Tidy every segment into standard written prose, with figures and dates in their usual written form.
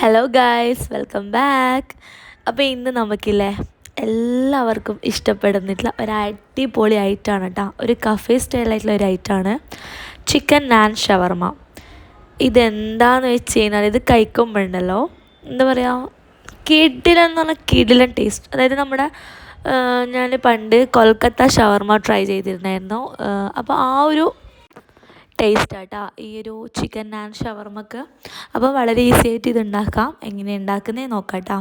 Hello guys, welcome back. അപ്പോൾ ഇന്ന് നമുക്കില്ലേ എല്ലാവർക്കും ഇഷ്ടപ്പെടുന്നിട്ടുള്ള ഒരു അടിപൊളി ഐറ്റമാണ് കേട്ടോ. ഒരു കഫേ സ്റ്റൈലായിട്ടുള്ള ഒരു ഐറ്റമാണ് ചിക്കൻ നാൻ ഷവർമ. ഇതെന്താണെന്ന് വെച്ച് കഴിഞ്ഞാൽ ഇത് കഴിക്കുമ്പോഴുണ്ടല്ലോ, എന്താ പറയുക, കിടിലെന്ന് പറഞ്ഞാൽ കിടിലൻ ടേസ്റ്റ്. അതായത് നമ്മുടെ ഞാൻ പണ്ട് കൊൽക്കത്ത ഷവർമ ട്രൈ ചെയ്തിരുന്നായിരുന്നു. അപ്പോൾ ആ ഒരു ടേസ്റ്റ് ആട്ടോ ഈ ഒരു ചിക്കൻ നാൻ ഷവർമക്ക്. അപ്പോൾ വളരെ ഈസി ആയിട്ട് ഇത് ഉണ്ടാക്കാം. എങ്ങനെ ഉണ്ടാക്കുന്നത് നോക്കാം കേട്ടോ.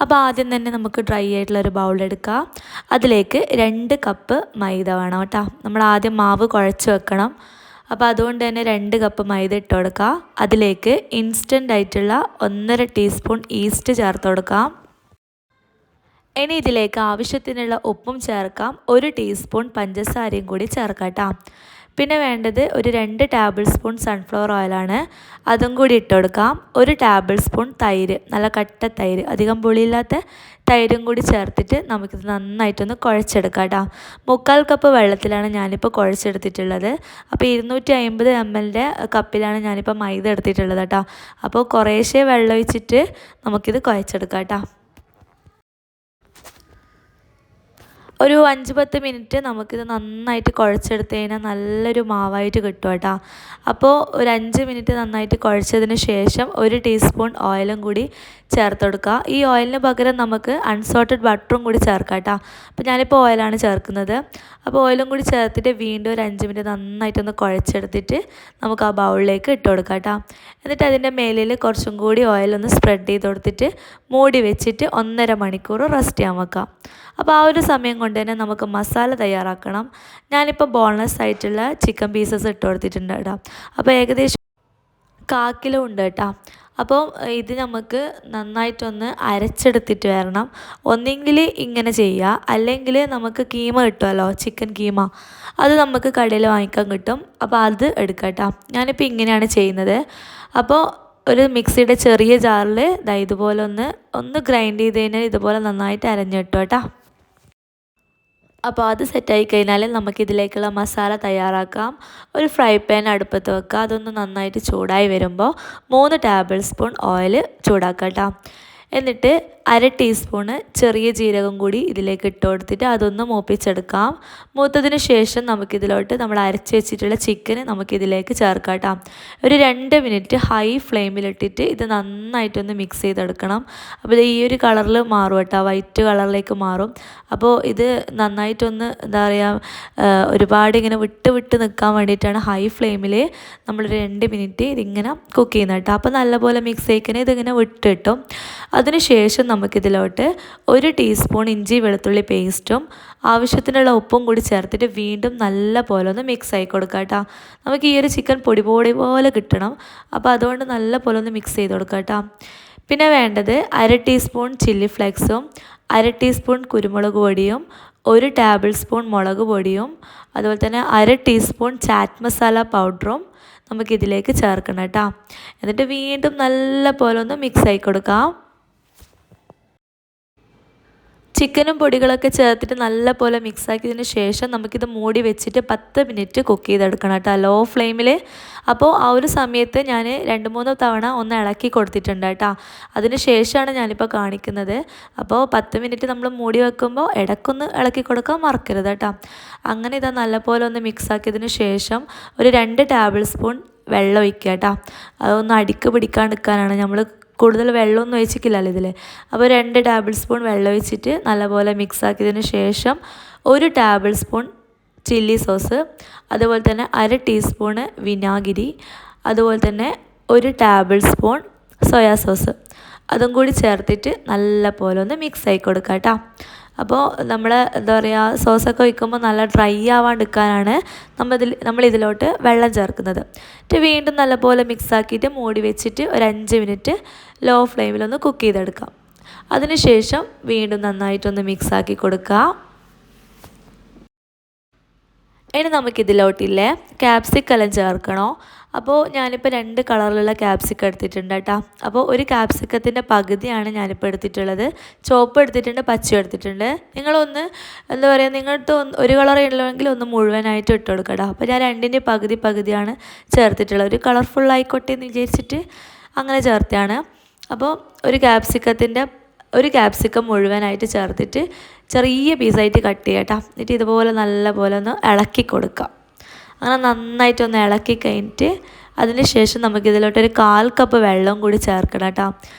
അപ്പോൾ ആദ്യം തന്നെ നമുക്ക് ഡ്രൈ ആയിട്ടുള്ളൊരു ബൗളെടുക്കാം. അതിലേക്ക് 2 കപ്പ് മൈദ വേണം കേട്ടോ. നമ്മൾ ആദ്യം മാവ് കുഴച്ച് വെക്കണം. അപ്പോൾ അതുകൊണ്ട് തന്നെ 2 കപ്പ് മൈദ ഇട്ട് കൊടുക്കുക. അതിലേക്ക് ഇൻസ്റ്റൻ്റ് ആയിട്ടുള്ള 1.5 ടീസ്പൂൺ ഈസ്റ്റ് ചേർത്ത് കൊടുക്കാം. ഇനി ഇതിലേക്ക് ആവശ്യത്തിനുള്ള ഉപ്പും ചേർക്കാം. 1 ടീസ്പൂൺ പഞ്ചസാരയും കൂടി ചേർക്കാം കേട്ടോ. പിന്നെ വേണ്ടത് ഒരു 2 ടേബിൾ സ്പൂൺ സൺഫ്ലവർ ഓയിലാണ്. അതും കൂടി ഇട്ട് കൊടുക്കാം. 1 ടേബിൾ സ്പൂൺ തൈര്, നല്ല കട്ട തൈര്, അധികം പുളിയില്ലാത്ത തൈരും കൂടി ചേർത്തിട്ട് നമുക്കിത് നന്നായിട്ടൊന്ന് കുഴച്ചെടുക്കാം കേട്ടോ. 3/4 കപ്പ് വെള്ളത്തിലാണ് ഞാനിപ്പോൾ കുഴച്ചെടുത്തിട്ടുള്ളത്. അപ്പോൾ 250 ml കപ്പിലാണ് ഞാനിപ്പോൾ മൈദ എടുത്തിട്ടുള്ളത് കേട്ടോ. അപ്പോൾ കുറേശ്ശെ വെള്ളം ഒഴിച്ചിട്ട് നമുക്കിത് കുഴച്ചെടുക്കാം കേട്ടോ. ഒരു 5-10 മിനിറ്റ് നമുക്കിത് നന്നായിട്ട് കുഴച്ചെടുത്ത് കഴിഞ്ഞാൽ നല്ലൊരു മാവായിട്ട് കിട്ടും കേട്ടോ. അപ്പോൾ ഒരു 5 മിനിറ്റ് നന്നായിട്ട് കുഴച്ചതിന് ശേഷം 1 ടീസ്പൂൺ ഓയിലും കൂടി ചേർത്ത് കൊടുക്കുക. ഈ ഓയിലിന് പകരം നമുക്ക് അൺസോൾട്ടഡ് ബട്ടറും കൂടി ചേർക്കാം കേട്ടോ. അപ്പോൾ ഞാനിപ്പോൾ ഓയിലാണ് ചേർക്കുന്നത്. അപ്പോൾ ഓയിലും കൂടി ചേർത്തിട്ട് വീണ്ടും ഒരു 5 മിനിറ്റ് നന്നായിട്ടൊന്ന് കുഴച്ചെടുത്തിട്ട് നമുക്ക് ആ ബൗളിലേക്ക് ഇട്ട് കൊടുക്കാം കേട്ടോ. എന്നിട്ട് അതിൻ്റെ മേലിൽ കുറച്ചും കൂടി ഓയിലൊന്ന് സ്പ്രെഡ് ചെയ്ത് കൊടുത്തിട്ട് മൂടി വെച്ചിട്ട് 1.5 മണിക്കൂർ റെസ്റ്റ് ചെയ്യാൻ വെക്കാം. അപ്പോൾ ആ ഒരു സമയം കൊണ്ട് തന്നെ നമുക്ക് മസാല തയ്യാറാക്കണം. ഞാനിപ്പോൾ ബോൺലെസ് ആയിട്ടുള്ള ചിക്കൻ പീസസ് ഇട്ട് കൊടുത്തിട്ടുണ്ട് കേട്ടോ. അപ്പോൾ ഏകദേശം 1/4 കിലോ ഉണ്ട് കേട്ടോ. അപ്പോൾ ഇത് നമുക്ക് നന്നായിട്ടൊന്ന് അരച്ചെടുത്തിട്ട് വരണം. ഒന്നെങ്കിൽ ഇങ്ങനെ ചെയ്യുക, അല്ലെങ്കിൽ നമുക്ക് കീമ കിട്ടുമല്ലോ, ചിക്കൻ കീമ, അത് നമുക്ക് കടയിൽ വാങ്ങിക്കാൻ കിട്ടും. അപ്പോൾ അത് എടുക്കാം കേട്ടോ. ഞാനിപ്പോൾ ഇങ്ങനെയാണ് ചെയ്യുന്നത്. അപ്പോൾ ഒരു മിക്സിയുടെ ചെറിയ ജാറിൽ ഇതുപോലെ ഒന്ന് ഗ്രൈൻഡ് ചെയ്ത് കഴിഞ്ഞാൽ ഇതുപോലെ നന്നായിട്ട് അരഞ്ഞു കിട്ടും കേട്ടോ. അപ്പോൾ അത് സെറ്റായി കഴിഞ്ഞാൽ നമുക്കിതിലേക്കുള്ള മസാല തയ്യാറാക്കാം. ഒരു ഫ്രൈ പാൻ അടുപ്പത്ത് വെക്കുക. അതൊന്ന് നന്നായിട്ട് ചൂടായി വരുമ്പോൾ 3 ടേബിൾ സ്പൂൺ ഓയിൽ ചൂടാക്കാം കേട്ടോ. എന്നിട്ട് 1/2 ടീസ്പൂണ് ചെറിയ ജീരകം കൂടി ഇതിലേക്ക് ഇട്ട് കൊടുത്തിട്ട് അതൊന്ന് മൂപ്പിച്ചെടുക്കാം. മൂത്തതിന് ശേഷം നമുക്കിതിലോട്ട് നമ്മൾ അരച്ച് വെച്ചിട്ടുള്ള ചിക്കന് നമുക്കിതിലേക്ക് ചേർക്കാം കേട്ടോ. ഒരു 2 മിനിറ്റ് ഹൈ ഫ്ലെയിമിലിട്ടിട്ട് ഇത് നന്നായിട്ടൊന്ന് മിക്സ് ചെയ്തെടുക്കണം. അപ്പോൾ ഇത് ഈ ഒരു കളറിൽ മാറും കേട്ടോ, വൈറ്റ് കളറിലേക്ക് മാറും. അപ്പോൾ ഇത് നന്നായിട്ടൊന്ന് എന്താ പറയുക, ഒരുപാട് ഇങ്ങനെ വിട്ട് നിൽക്കാൻ വേണ്ടിയിട്ടാണ് ഹൈ ഫ്ലെയിമിൽ നമ്മൾ 2 മിനിറ്റ് ഇതിങ്ങനെ കുക്ക് ചെയ്യുന്നത് കേട്ടോ. അപ്പോൾ നല്ലപോലെ മിക്സ് ചെയ്യിക്കണേ ഇതിങ്ങനെ വിട്ട് കിട്ടും. അതിനുശേഷം നമുക്കിതിലോട്ട് 1 ടീസ്പൂൺ ഇഞ്ചി വെളുത്തുള്ളി പേസ്റ്റും ആവശ്യത്തിനുള്ള ഉപ്പും കൂടി ചേർത്തിട്ട് വീണ്ടും നല്ല പോലെ ഒന്ന് മിക്സ് ആയി കൊടുക്കാം കേട്ടോ. നമുക്ക് ഈ ഒരു ചിക്കൻ പൊടി പോലെ കിട്ടണം. അപ്പോൾ അതുകൊണ്ട് നല്ല പോലെ ഒന്ന് മിക്സ് ചെയ്ത് കൊടുക്കാം കേട്ടോ. പിന്നെ വേണ്ടത് 1/2 ടീസ്പൂൺ ചില്ലി ഫ്ലേക്സും 1/2 ടീസ്പൂൺ കുരുമുളക് പൊടിയും 1 ടേബിൾ സ്പൂൺ മുളക് പൊടിയും അതുപോലെ തന്നെ 1/2 ടീസ്പൂൺ ചാറ്റ് മസാല പൗഡറും നമുക്കിതിലേക്ക് ചേർക്കണം കേട്ടോ. എന്നിട്ട് വീണ്ടും നല്ല പോലെ ഒന്ന് മിക്സ് ആയി കൊടുക്കാം. ചിക്കനും പൊടികളൊക്കെ ചേർത്തിട്ട് നല്ല പോലെ മിക്സാക്കിയതിന് ശേഷം നമുക്കിത് മൂടി വെച്ചിട്ട് 10 മിനിറ്റ് കുക്ക് ചെയ്തെടുക്കണം കേട്ടോ, ലോ ഫ്ലെയിമിൽ. അപ്പോൾ ആ ഒരു സമയത്ത് ഞാൻ 2-3 തവണ ഒന്ന് ഇളക്കി കൊടുത്തിട്ടുണ്ട് കേട്ടോ. അതിന് ശേഷമാണ് ഞാനിപ്പോൾ കാണിക്കുന്നത്. അപ്പോൾ 10 മിനിറ്റ് നമ്മൾ മൂടി വെക്കുമ്പോൾ ഇടയ്ക്കൊന്ന് ഇളക്കി കൊടുക്കാൻ മറക്കരുത് കേട്ടോ. അങ്ങനെ ഇതാ നല്ല പോലെ ഒന്ന് മിക്സാക്കിയതിന് ശേഷം ഒരു 2 ടേബിൾ സ്പൂൺ വെള്ളം ഒഴിക്കുക കേട്ടോ. അതൊന്ന് അടിക്ക് പിടിക്കാണ്ടിരിക്കാനാണ്. നമ്മൾ കൂടുതൽ വെള്ളമൊന്നും ഒഴിച്ചിട്ടില്ലല്ലോ ഇതിൽ. അപ്പോൾ 2 ടേബിൾ സ്പൂൺ വെള്ളം ഒഴിച്ചിട്ട് നല്ലപോലെ മിക്സാക്കിയതിന് ശേഷം 1 ടേബിൾ സ്പൂൺ ചില്ലി സോസ്, അതുപോലെ തന്നെ 1/2 ടീസ്പൂണ് വിനാഗിരി, അതുപോലെ തന്നെ 1 ടേബിൾ സ്പൂൺ സോയാ സോസ്, അതും കൂടി ചേർത്തിട്ട് നല്ല പോലെ ഒന്ന് മിക്സ് ആയി കൊടുക്കാം കേട്ടോ. അപ്പോൾ നമ്മൾ എന്താ പറയുക, സോസൊക്കെ ഒഴിക്കുമ്പോൾ നല്ല ഡ്രൈ ആവാണ്ടിരിക്കാനാണ് നമ്മളിതിലോട്ട് വെള്ളം ചേർക്കുന്നത്. എന്നിട്ട് വീണ്ടും നല്ലപോലെ മിക്സാക്കിയിട്ട് മൂടി വെച്ചിട്ട് ഒരു 5 മിനിറ്റ് ലോ ഫ്ലെയിമിലൊന്ന് കുക്ക് ചെയ്തെടുക്കാം. അതിനുശേഷം വീണ്ടും നന്നായിട്ടൊന്ന് മിക്സാക്കി കൊടുക്കുക. ഇനി നമുക്കിതിലോട്ടില്ലേ ക്യാപ്സിക്കെല്ലാം ചേർക്കണോ. അപ്പോൾ ഞാനിപ്പോൾ 2 കളറിലുള്ള ക്യാപ്സിക്കം എടുത്തിട്ടുണ്ട് കേട്ടോ. അപ്പോൾ ഒരു ക്യാപ്സിക്കത്തിൻ്റെ പകുതിയാണ് ഞാനിപ്പോൾ എടുത്തിട്ടുള്ളത്. ചുവപ്പ് എടുത്തിട്ടുണ്ട്, പച്ച എടുത്തിട്ടുണ്ട്. നിങ്ങളൊന്ന് എന്താ പറയുക, നിങ്ങളുടെ ഒരു കളർ ഉള്ളെങ്കിൽ ഒന്ന് മുഴുവനായിട്ട് ഇട്ട് കൊടുക്കട്ടോ. അപ്പോൾ ഞാൻ 2ൻ്റെ പകുതിയാണ് ചേർത്തിട്ടുള്ളത്. ഒരു കളർഫുൾ ആയിക്കോട്ടെ എന്ന് വിചാരിച്ചിട്ട് അങ്ങനെ ചേർത്താണ്. അപ്പോൾ ഒരു ക്യാപ്സിക്കം മുഴുവനായിട്ട് ചേർത്തിട്ട് ചെറിയ പീസായിട്ട് കട്ട് ചെയ്യാം. എന്നിട്ട് ഇതുപോലെ നല്ല പോലെ ഒന്ന് ഇളക്കി കൊടുക്കാം. അങ്ങനെ നന്നായിട്ടൊന്ന് ഇളക്കി കഴിഞ്ഞിട്ട് അതിന് ശേഷം നമുക്കിതിലോട്ടൊരു 1/4 കപ്പ് വെള്ളം കൂടി ചേർക്കണം.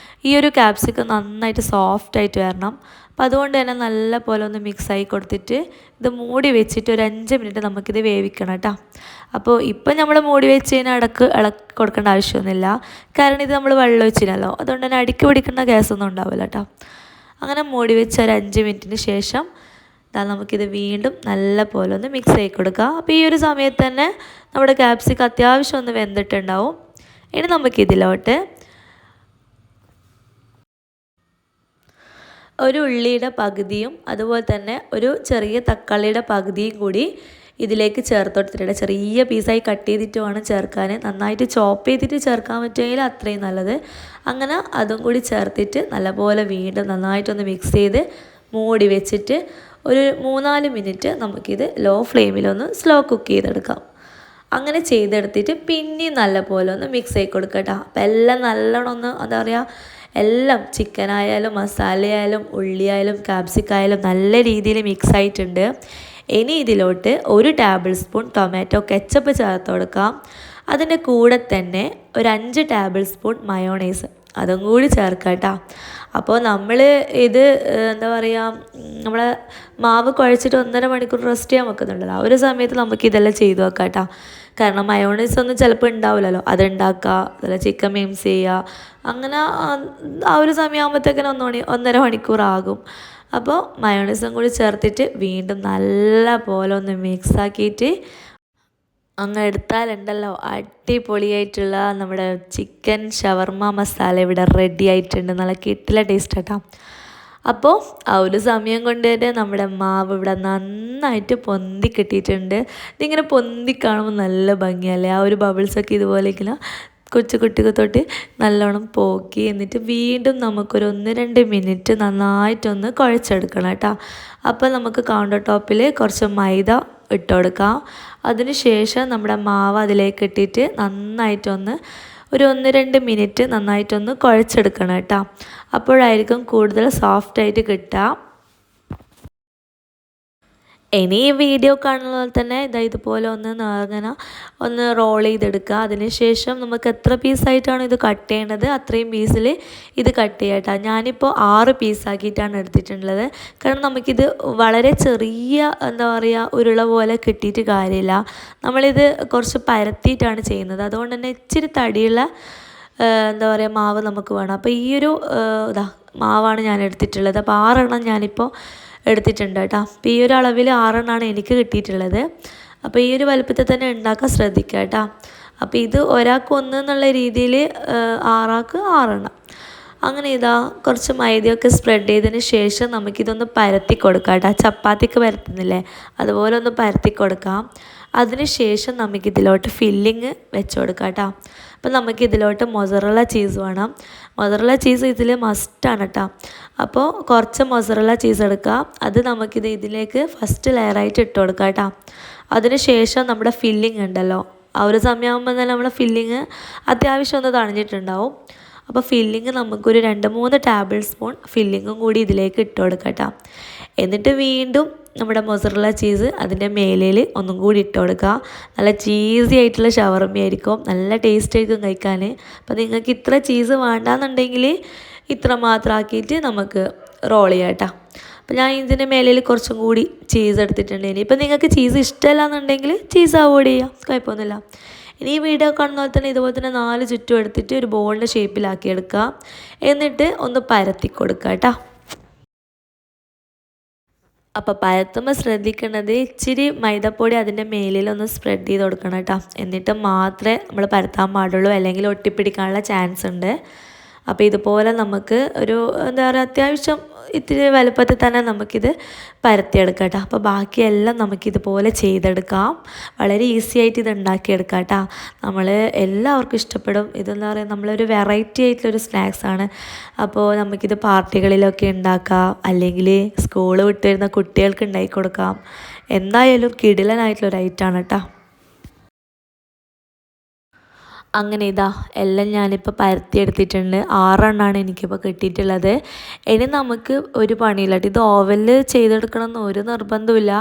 ഈ ഒരു ക്യാപ്സിക്കം നന്നായിട്ട് സോഫ്റ്റായിട്ട് വരണം. അപ്പോൾ അതുകൊണ്ട് തന്നെ നല്ല പോലെ ഒന്ന് മിക്സായി കൊടുത്തിട്ട് ഇത് മൂടി വെച്ചിട്ട് ഒരു 5 മിനിറ്റ് നമുക്കിത് വേവിക്കണം. അപ്പോൾ ഇപ്പം നമ്മൾ മൂടി വെച്ച് കഴിഞ്ഞാൽ ഇളക്കി കൊടുക്കേണ്ട ആവശ്യമൊന്നുമില്ല. കാരണം ഇത് നമ്മൾ വെള്ളം ഒഴിച്ചില്ലല്ലോ, അതുകൊണ്ട് തന്നെ അടുക്കി പിടിക്കുന്ന ഗ്യാസൊന്നും ഉണ്ടാവില്ല. അങ്ങനെ മൂടി വെച്ച് ഒരു 5 മിനിറ്റിന് ശേഷം നമുക്കിത് വീണ്ടും നല്ല പോലെ ഒന്ന് മിക്സ് ആക്കി കൊടുക്കുക. അപ്പോൾ ഈ ഒരു സമയത്ത് തന്നെ നമ്മുടെ ക്യാപ്സിക്കം അത്യാവശ്യം ഒന്ന് വെന്തിട്ടുണ്ടാവും. ഇനി നമുക്കിതിലോട്ട് ഒരു ഉള്ളിയുടെ പകുതിയും അതുപോലെ തന്നെ ഒരു ചെറിയ തക്കാളിയുടെ പകുതിയും കൂടി ഇതിലേക്ക് ചേർത്ത് കൊടുത്തിട്ടുണ്ട്. ചെറിയ പീസായി കട്ട് ചെയ്തിട്ട് വേണം ചേർക്കാൻ. നന്നായിട്ട് ചോപ്പ് ചെയ്തിട്ട് ചേർക്കാൻ പറ്റുമെങ്കിൽ അത്രയും നല്ലത്. അങ്ങനെ അതും കൂടി ചേർത്തിട്ട് നല്ലപോലെ വീണ്ടും നന്നായിട്ടൊന്ന് മിക്സ് ചെയ്ത് മൂടി വെച്ചിട്ട് ഒരു 3-4 മിനിറ്റ് നമുക്കിത് ലോ ഫ്ലെയിമിലൊന്ന് സ്ലോ കുക്ക് ചെയ്തെടുക്കാം. അങ്ങനെ ചെയ്തെടുത്തിട്ട് പിന്നെയും നല്ലപോലെ ഒന്ന് മിക്സ് ആക്കി കൊടുക്കട്ടോ. അപ്പം എല്ലാം നല്ലോണം ഒന്ന് എന്താ പറയുക, എല്ലാം ചിക്കനായാലും മസാലയായാലും ഉള്ളിയായാലും ക്യാപ്സിക്കായാലും നല്ല രീതിയിൽ മിക്സ് ആയിട്ടുണ്ട്. ഇനി ഇതിലോട്ട് 1 ടേബിൾ സ്പൂൺ ടൊമാറ്റോ കെച്ചപ്പ് ചേർത്ത് കൊടുക്കാം. അതിൻ്റെ കൂടെ തന്നെ ഒരു 5 ടേബിൾ സ്പൂൺ മയോണൈസ് അതും കൂടി ചേർക്കാം. അപ്പോൾ നമ്മൾ ഇത് എന്താ പറയുക, നമ്മളെ മാവ് കുഴച്ചിട്ട് 1.5 മണിക്കൂർ റെസ്റ്റ് ചെയ്യാൻ വെക്കുന്നുണ്ടല്ലോ, ആ ഒരു സമയത്ത് നമുക്ക് ഇതെല്ലാം ചെയ്തു വെക്കാം. കാരണം മയോണൈസ് ഒന്നും ചിലപ്പോൾ ഉണ്ടാവില്ലല്ലോ, അതുണ്ടാക്കുക, അതല്ല ചിക്കൻ മിക്സ് ചെയ്യുക, അങ്ങനെ ആ ഒരു സമയമാകുമ്പോഴത്തേക്കിനും 1.5 മണിക്കൂറാകും. അപ്പോൾ മയോണൈസും കൂടി ചേർത്തിട്ട് വീണ്ടും നല്ല പോലെ ഒന്ന് മിക്സാക്കിയിട്ട് അങ്ങ് എടുത്താലുണ്ടല്ലോ അടിപൊളിയായിട്ടുള്ള നമ്മുടെ ചിക്കൻ ഷവർമ മസാല ഇവിടെ റെഡി ആയിട്ടുണ്ട്. നല്ല കിട്ടില്ല ടേസ്റ്റ്. അപ്പോൾ ആ ഒരു സമയം കൊണ്ട് തന്നെ നമ്മുടെ മാവ് ഇവിടെ നന്നായിട്ട് പൊന്തി കിട്ടിയിട്ടുണ്ട്. ഇതിങ്ങനെ പൊന്തി കാണുമ്പോൾ നല്ല ഭംഗിയല്ലേ, ആ ഒരു ബബിൾസൊക്കെ ഇതുപോലെ ഇങ്ങനെ കൊച്ചു കുട്ടികൾ തൊട്ട് നല്ലോണം പോക്കി. എന്നിട്ട് വീണ്ടും നമുക്കൊരു 1-2 മിനിറ്റ് നന്നായിട്ടൊന്ന് കുഴച്ചെടുക്കണം. അപ്പോൾ നമുക്ക് കൗണ്ടർ ടോപ്പിൽ കുറച്ച് മൈദ ഇട്ട് കൊടുക്കാം. അതിന് ശേഷം നമ്മുടെ മാവ് അതിലേക്ക് ഇട്ടിട്ട് നന്നായിട്ടൊന്ന് ഒരു 1-2 മിനിറ്റ് നന്നായിട്ടൊന്ന് കുഴച്ചെടുക്കണം. അപ്പോഴായിരിക്കും കൂടുതൽ സോഫ്റ്റായിട്ട് കിട്ടുക. ഇനി ഈ വീഡിയോ കാണുന്ന പോലെ തന്നെ ഇതുപോലെ അങ്ങനെ ഒന്ന് റോൾ ചെയ്തെടുക്കുക. അതിന് ശേഷം നമുക്ക് എത്ര പീസായിട്ടാണ് ഇത് കട്ട് ചെയ്യേണ്ടത് അത്രയും പീസിൽ ഇത് കട്ട് ചെയ്യാം. ഞാനിപ്പോൾ 6 പീസാക്കിയിട്ടാണ് എടുത്തിട്ടുള്ളത്. കാരണം നമുക്കിത് വളരെ ചെറിയ എന്താ പറയുക ഉരുള പോലെ കിട്ടിയിട്ട് കാര്യമില്ല. നമ്മളിത് കുറച്ച് പരത്തിയിട്ടാണ് ചെയ്യുന്നത്. അതുകൊണ്ട് തന്നെ ഇച്ചിരി തടിയുള്ള എന്താ പറയുക മാവ് നമുക്ക് വേണം. അപ്പോൾ ഈ ഒരു മാവാണ് ഞാൻ എടുത്തിട്ടുള്ളത്. അപ്പോൾ 6 എണ്ണം ഞാനിപ്പോൾ എടുത്തിട്ടുണ്ട്. അപ്പോൾ ഈ ഒരു അളവിൽ 6 എണ്ണമാണ് എനിക്ക് കിട്ടിയിട്ടുള്ളത്. അപ്പോൾ ഈ ഒരു വലുപ്പത്തിൽ തന്നെ ഉണ്ടാക്കാൻ ശ്രദ്ധിക്കുക. അപ്പോൾ ഇത് ഒരാൾക്ക് 1 എന്നുള്ള രീതിയിൽ 6 ആൾക്ക് 6 എണ്ണം. അങ്ങനെ കുറച്ച് മൈദയൊക്കെ സ്പ്രെഡ് ചെയ്തതിന് ശേഷം നമുക്കിതൊന്ന് പരത്തി കൊടുക്കാം. ചപ്പാത്തിക്ക് പരത്തുന്നില്ലേ, അതുപോലെ ഒന്ന് പരത്തി കൊടുക്കാം. അതിന് ശേഷം നമുക്കിതിലോട്ട് ഫില്ലിങ് വെച്ച് കൊടുക്കാം. അപ്പോൾ നമുക്കിതിലോട്ട് മൊസറല്ല ചീസ് വേണം. മൊസറല്ല ചീസ് ഇതിൽ മസ്റ്റാണ്. അപ്പോൾ കുറച്ച് മൊസറല്ല ചീസ് എടുക്കുക. അത് നമുക്കിത് ഇതിലേക്ക് ഫസ്റ്റ് ലെയറായിട്ട് ഇട്ട് കൊടുക്കാം. അതിന് ശേഷം നമ്മുടെ ഫില്ലിങ് ഉണ്ടല്ലോ, ആ ഒരു സമയമാകുമ്പോൾ തന്നെ നമ്മുടെ ഫില്ലിങ് അത്യാവശ്യം ഒന്ന് തണിഞ്ഞിട്ടുണ്ടാവും. അപ്പോൾ ഫില്ലിങ് നമുക്കൊരു 2-3 ടേബിൾ സ്പൂൺ ഫില്ലിങ്ങും കൂടി ഇതിലേക്ക് ഇട്ട് കൊടുക്കാം. എന്നിട്ട് വീണ്ടും നമ്മുടെ മൊസറല്ല ചീസ് അതിൻ്റെ മേലയിൽ ഒന്നും കൂടി ഇട്ട് കൊടുക്കുക. നല്ല ചീസി ആയിട്ടുള്ള ഷവർമ ആയിരിക്കും, നല്ല ടേസ്റ്റ് ആയിരിക്കും കഴിക്കാൻ. അപ്പോൾ നിങ്ങൾക്ക് ഇത്ര ചീസ് വേണ്ടാന്നുണ്ടെങ്കിൽ ഇത്ര മാത്രം ആക്കിയിട്ട് നമുക്ക് റോൾ ചെയ്യാം. അപ്പോൾ ഞാൻ ഇതിൻ്റെ മേലയിൽ കുറച്ചും കൂടി ചീസ് എടുത്തിട്ടുണ്ട്. ഇനിയിപ്പോൾ നിങ്ങൾക്ക് ചീസ് ഇഷ്ടമല്ല എന്നുണ്ടെങ്കിൽ ചീസ് അവോയ്ഡ് ചെയ്യാം, കുഴപ്പമൊന്നുമില്ല. ഇനി ഈ വീഡിയോ കാണുന്ന പോലെ തന്നെ ഇതുപോലെ തന്നെ 4 ചുറ്റും എടുത്തിട്ട് ഒരു ബോളിൻ്റെ ഷേപ്പിലാക്കി എടുക്കുക. എന്നിട്ട് ഒന്ന് പരത്തി കൊടുക്കുക. അപ്പോൾ പരത്തുമ്പോൾ ശ്രദ്ധിക്കേണ്ടത് ഇച്ചിരി മൈദപ്പൊടി അതിൻ്റെ മേലിലൊന്ന് സ്പ്രെഡ് ചെയ്ത് കൊടുക്കണം. എന്നിട്ട് മാത്രമേ നമ്മൾ പരത്താൻ പാടുള്ളൂ, അല്ലെങ്കിൽ ഒട്ടിപ്പിടിക്കാനുള്ള ചാൻസ് ഉണ്ട്. അപ്പോൾ ഇതുപോലെ നമുക്ക് ഒരു എന്താ പറയുക അത്യാവശ്യം ഇത്തിരി വലുപ്പത്തിൽ തന്നെ നമുക്കിത് പരത്തിയെടുക്കാം. അപ്പോൾ ബാക്കിയെല്ലാം നമുക്കിതുപോലെ ചെയ്തെടുക്കാം. വളരെ ഈസി ആയിട്ട് ഇത് ഉണ്ടാക്കിയെടുക്കാം. നമ്മൾ എല്ലാവർക്കും ഇഷ്ടപ്പെടും. ഇതെന്താ പറയുക നമ്മളൊരു വെറൈറ്റി ആയിട്ടുള്ളൊരു സ്നാക്സാണ്. അപ്പോൾ നമുക്കിത് പാർട്ടികളിലൊക്കെ ഉണ്ടാക്കാം, അല്ലെങ്കിൽ സ്കൂൾ വിട്ട് വരുന്ന കുട്ടികൾക്ക് ഉണ്ടാക്കി കൊടുക്കാം. എന്തായാലും കിടിലനായിട്ടുള്ളൊരു ഐറ്റമാണ്. അങ്ങനെ ഇതാ എല്ലാം ഞാനിപ്പോൾ പരത്തിയെടുത്തിട്ടുണ്ട്. 6 എണ്ണമാണ് എനിക്കിപ്പോൾ കിട്ടിയിട്ടുള്ളത്. ഇനി നമുക്ക് ഒരു പണിയില്ല കേട്ടോ. ഇത് ഓവനിൽ ചെയ്തെടുക്കണം എന്ന് ഒരു നിർബന്ധമില്ല.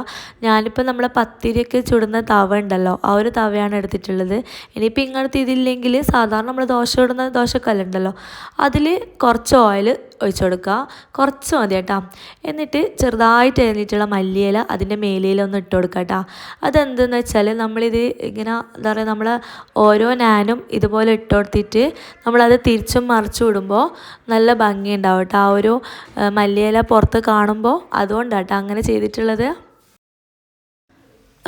ഞാനിപ്പോൾ നമ്മളെ പത്തിരിയൊക്കെ ചുടുന്ന തവ ഉണ്ടല്ലോ, ആ ഒരു തവയാണ് എടുത്തിട്ടുള്ളത്. ഇനിയിപ്പോൾ ഇങ്ങനത്തെ ഇതില്ലെങ്കിൽ സാധാരണ നമ്മൾ ദോശ ചുടുന്ന ദോശക്കല്ലുണ്ടല്ലോ, അതിൽ കുറച്ച് ഓയിൽ ഒഴിച്ചു കൊടുക്കുക. കുറച്ച് മതി കേട്ടോ. എന്നിട്ട് ചെറുതായിട്ട് എഴുന്നിട്ടുള്ള മല്ലിയില അതിൻ്റെ മേലയിലൊന്ന് ഇട്ട് കൊടുക്കുക കേട്ടോ. അതെന്തെന്ന് വെച്ചാൽ നമ്മളിത് ഇങ്ങനെ എന്താ പറയുക, നമ്മൾ ഓരോ നാനും ഇതുപോലെ ഇട്ട് കൊടുത്തിട്ട് നമ്മളത് തിരിച്ചും മറിച്ചും ഇടുമ്പോൾ നല്ല ഭംഗിയുണ്ടാവും കേട്ടോ. ആ ഒരു മല്ലിയില പുറത്ത് കാണുമ്പോൾ അതുകൊണ്ടാണ് കേട്ടോ അങ്ങനെ ചെയ്തിട്ടുള്ളത്.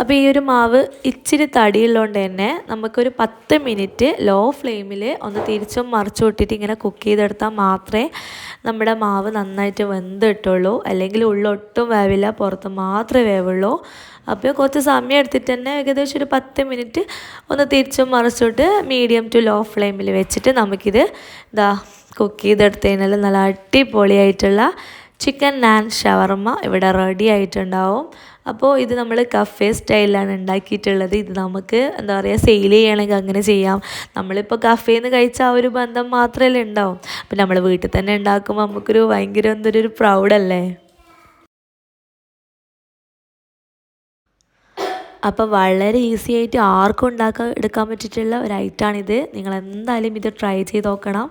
അപ്പോൾ ഈ ഒരു മാവ് ഇച്ചിരി തടിയുള്ളതുകൊണ്ട് തന്നെ നമുക്കൊരു 10 മിനിറ്റ് ലോ ഫ്ലെയിമിൽ ഒന്ന് തിരിച്ചും മറിച്ചും ഇട്ടിട്ട് ഇങ്ങനെ കുക്ക് ചെയ്തെടുത്താൽ മാത്രമേ നമ്മുടെ മാവ് നന്നായിട്ട് വെന്ത് കിട്ടുള്ളൂ. അല്ലെങ്കിൽ ഉള്ളൊട്ടും വേവില്ല, പുറത്ത് മാത്രമേ വേവുള്ളൂ. അപ്പോൾ കുറച്ച് സമയം എടുത്തിട്ട് തന്നെ ഏകദേശം ഒരു 10 മിനിറ്റ് ഒന്ന് തിരിച്ചും മറിച്ചിട്ട് മീഡിയം ടു ലോ ഫ്ലെയിമിൽ വെച്ചിട്ട് നമുക്കിത് കുക്ക് ചെയ്തെടുത്ത് കഴിഞ്ഞാൽ നല്ല അടിപൊളിയായിട്ടുള്ള ചിക്കൻ നാൻ ഷവർമ്മ ഇവിടെ റെഡി ആയിട്ടുണ്ടാവും. അപ്പോൾ ഇത് നമ്മൾ കഫേ സ്റ്റൈലിലാണ് ഉണ്ടാക്കിയിട്ടുള്ളത്. ഇത് നമുക്ക് എന്താ പറയുക, സെയിൽ ചെയ്യണമെങ്കിൽ അങ്ങനെ ചെയ്യാം. നമ്മളിപ്പോൾ കഫേയിൽ നിന്ന് കഴിച്ച ആ ഒരു ബന്ധം മാത്രമല്ലേ ഉണ്ടാവും. അപ്പം നമ്മൾ വീട്ടിൽ തന്നെ ഉണ്ടാക്കുമ്പോൾ നമുക്കൊരു ഭയങ്കര എന്തൊരു പ്രൗഡല്ലേ. അപ്പോൾ വളരെ ഈസി ആയിട്ട് ആർക്കും എടുക്കാൻ പറ്റിയിട്ടുള്ള ഒരു ഐറ്റമാണിത്. നിങ്ങൾ എന്തായാലും ഇത് ട്രൈ ചെയ്ത് നോക്കണം.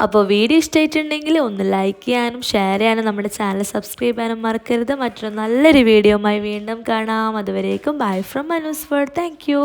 അപ്പോൾ വീഡിയോ ഇഷ്ടമായിട്ടുണ്ടെങ്കിൽ ഒന്ന് ലൈക്ക് ചെയ്യാനും ഷെയർ ചെയ്യാനും നമ്മുടെ ചാനൽ സബ്സ്ക്രൈബ് ചെയ്യാനും മറക്കരുത്. മറ്റൊരു നല്ലൊരു വീഡിയോയുമായി വീണ്ടും കാണാം. അതുവരേക്കും bye from Manu's world. Thank you.